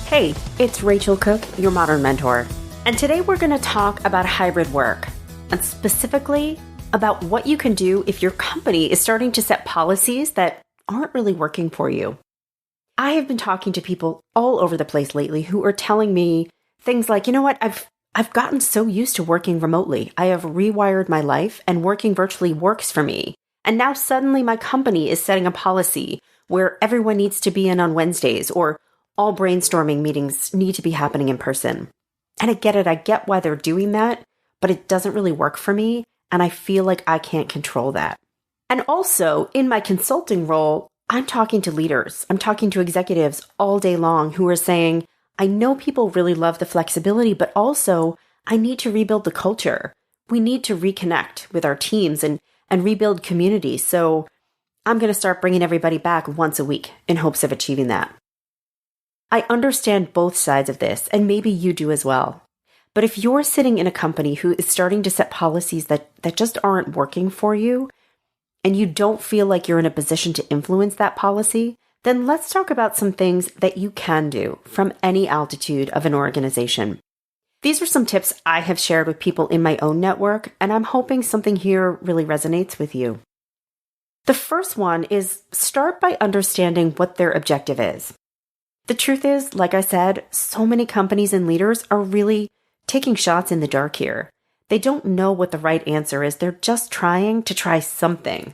Hey, it's Rachel Cooke, your modern mentor. And today we're going to talk about hybrid work, and specifically about what you can do if your company is starting to set policies that aren't really working for you. I have been talking to people all over the place lately who are telling me things like, you know what, I've gotten so used to working remotely. I have rewired my life and working virtually works for me. And now suddenly my company is setting a policy where everyone needs to be in on Wednesdays, or all brainstorming meetings need to be happening in person. And I get it. I get why they're doing that, but it doesn't really work for me. And I feel like I can't control that. And also in my consulting role, I'm talking to leaders. I'm talking to executives all day long who are saying, I know people really love the flexibility, but also I need to rebuild the culture. We need to reconnect with our teams and rebuild community. So I'm going to start bringing everybody back once a week in hopes of achieving that. I understand both sides of this, and maybe you do as well. But if you're sitting in a company who is starting to set policies that just aren't working for you, and you don't feel like you're in a position to influence that policy, then let's talk about some things that you can do from any altitude of an organization. These are some tips I have shared with people in my own network, and I'm hoping something here really resonates with you. The first one is start by understanding what their objective is. The truth is, like I said, so many companies and leaders are really taking shots in the dark here. They don't know what the right answer is. They're just trying to try something.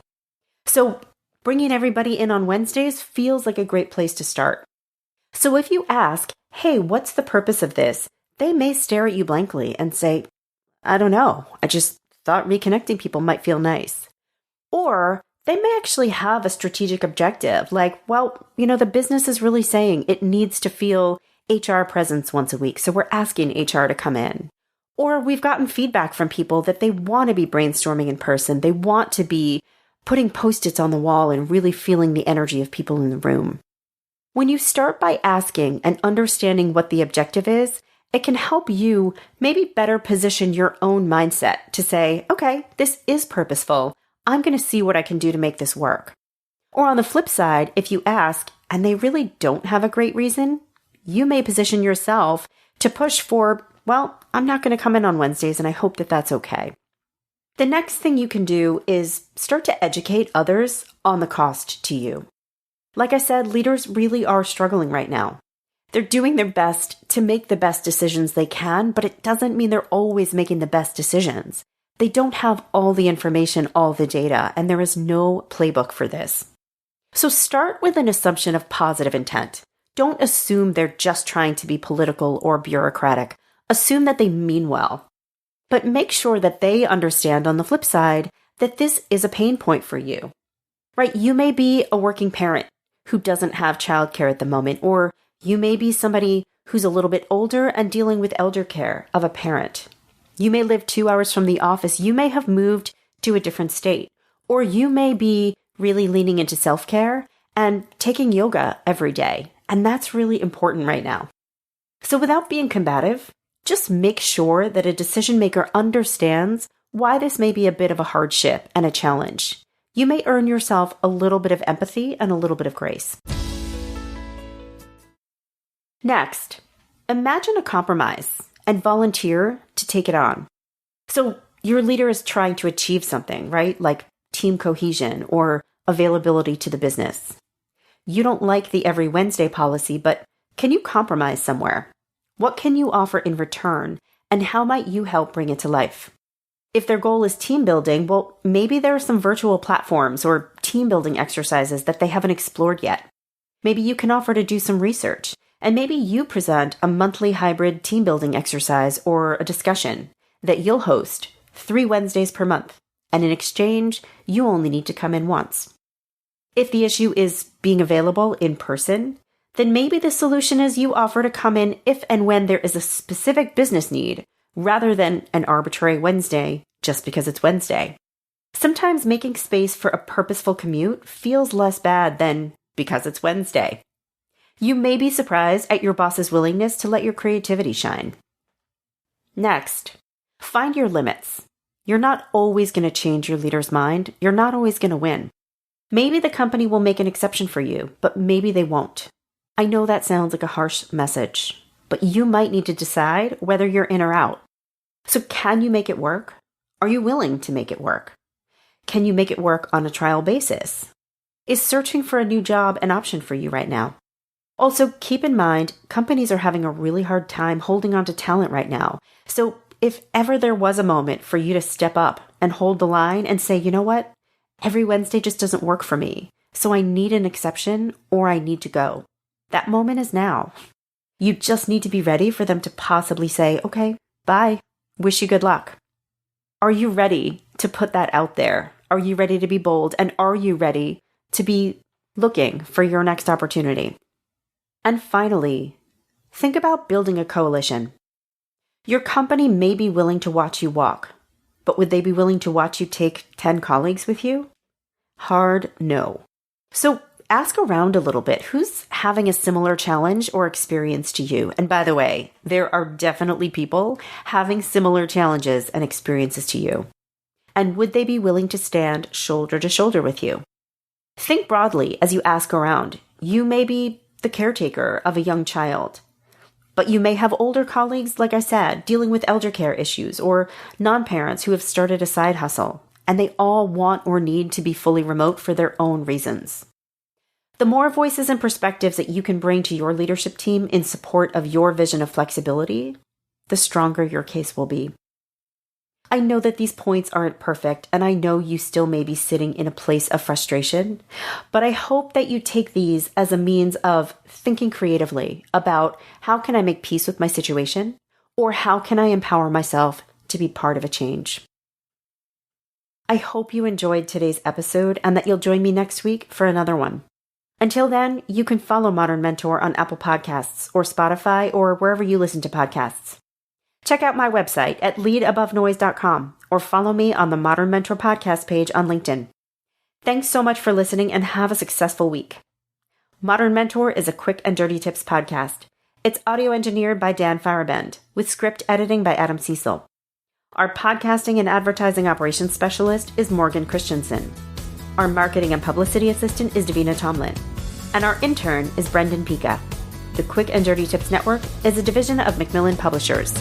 So bringing everybody in on Wednesdays feels like a great place to start. So if you ask, hey, what's the purpose of this? They may stare at you blankly and say, I don't know. I just thought reconnecting people might feel nice. Or they may actually have a strategic objective, like, well, the business is really saying it needs to feel HR presence once a week, so we're asking HR to come in. Or we've gotten feedback from people that they want to be brainstorming in person. They want to be putting Post-its on the wall and really feeling the energy of people in the room. When you start by asking and understanding what the objective is, it can help you maybe better position your own mindset to say, okay, this is purposeful. I'm going to see what I can do to make this work. Or on the flip side, if you ask and they really don't have a great reason, you may position yourself to push for, well, I'm not going to come in on Wednesdays and I hope that that's okay. The next thing you can do is start to educate others on the cost to you. Like I said, leaders really are struggling right now. They're doing their best to make the best decisions they can, but it doesn't mean they're always making the best decisions. They don't have all the information, all the data, and there is no playbook for this. So start with an assumption of positive intent. Don't assume they're just trying to be political or bureaucratic. Assume that they mean well. But make sure that they understand on the flip side that this is a pain point for you. Right? You may be a working parent who doesn't have childcare at the moment, or you may be somebody who's a little bit older and dealing with elder care of a parent. You may live 2 hours from the office. You may have moved to a different state, or you may be really leaning into self-care and taking yoga every day. And that's really important right now. So without being combative, just make sure that a decision maker understands why this may be a bit of a hardship and a challenge. You may earn yourself a little bit of empathy and a little bit of grace. Next, imagine a compromise and volunteer to take it on. So your leader is trying to achieve something, right? Like team cohesion or availability to the business. You don't like the every Wednesday policy, but can you compromise somewhere? What can you offer in return? And how might you help bring it to life? If their goal is team building, well, maybe there are some virtual platforms or team building exercises that they haven't explored yet. Maybe you can offer to do some research. And maybe you present a monthly hybrid team building exercise or a discussion that you'll host 3 Wednesdays per month. And in exchange, you only need to come in once. If the issue is being available in person, then maybe the solution is you offer to come in if and when there is a specific business need, rather than an arbitrary Wednesday just because it's Wednesday. Sometimes making space for a purposeful commute feels less bad than because it's Wednesday. You may be surprised at your boss's willingness to let your creativity shine. Next, find your limits. You're not always going to change your leader's mind. You're not always going to win. Maybe the company will make an exception for you, but maybe they won't. I know that sounds like a harsh message, but you might need to decide whether you're in or out. So can you make it work? Are you willing to make it work? Can you make it work on a trial basis? Is searching for a new job an option for you right now? Also, keep in mind, companies are having a really hard time holding on to talent right now. So if ever there was a moment for you to step up and hold the line and say, you know what? Every Wednesday just doesn't work for me. So I need an exception or I need to go. That moment is now. You just need to be ready for them to possibly say, okay, bye. Wish you good luck. Are you ready to put that out there? Are you ready to be bold? And are you ready to be looking for your next opportunity? And finally, think about building a coalition. Your company may be willing to watch you walk, but would they be willing to watch you take 10 colleagues with you? Hard no. So ask around a little bit. Who's having a similar challenge or experience to you? And by the way, there are definitely people having similar challenges and experiences to you. And would they be willing to stand shoulder to shoulder with you? Think broadly as you ask around. You may be the caretaker of a young child, but you may have older colleagues, like I said, dealing with elder care issues or non-parents who have started a side hustle, and they all want or need to be fully remote for their own reasons. The more voices and perspectives that you can bring to your leadership team in support of your vision of flexibility, the stronger your case will be. I know that these points aren't perfect, and I know you still may be sitting in a place of frustration, but I hope that you take these as a means of thinking creatively about how can I make peace with my situation, or how can I empower myself to be part of a change. I hope you enjoyed today's episode and that you'll join me next week for another one. Until then, you can follow Modern Mentor on Apple Podcasts or Spotify or wherever you listen to podcasts. Check out my website at leadabovenoise.com or follow me on the Modern Mentor podcast page on LinkedIn. Thanks so much for listening and have a successful week. Modern Mentor is a quick and dirty tips podcast. It's audio engineered by Dan Farabend with script editing by Adam Cecil. Our podcasting and advertising operations specialist is Morgan Christensen. Our marketing and publicity assistant is Davina Tomlin. And our intern is Brendan Pika. The Quick and Dirty Tips Network is a division of Macmillan Publishers.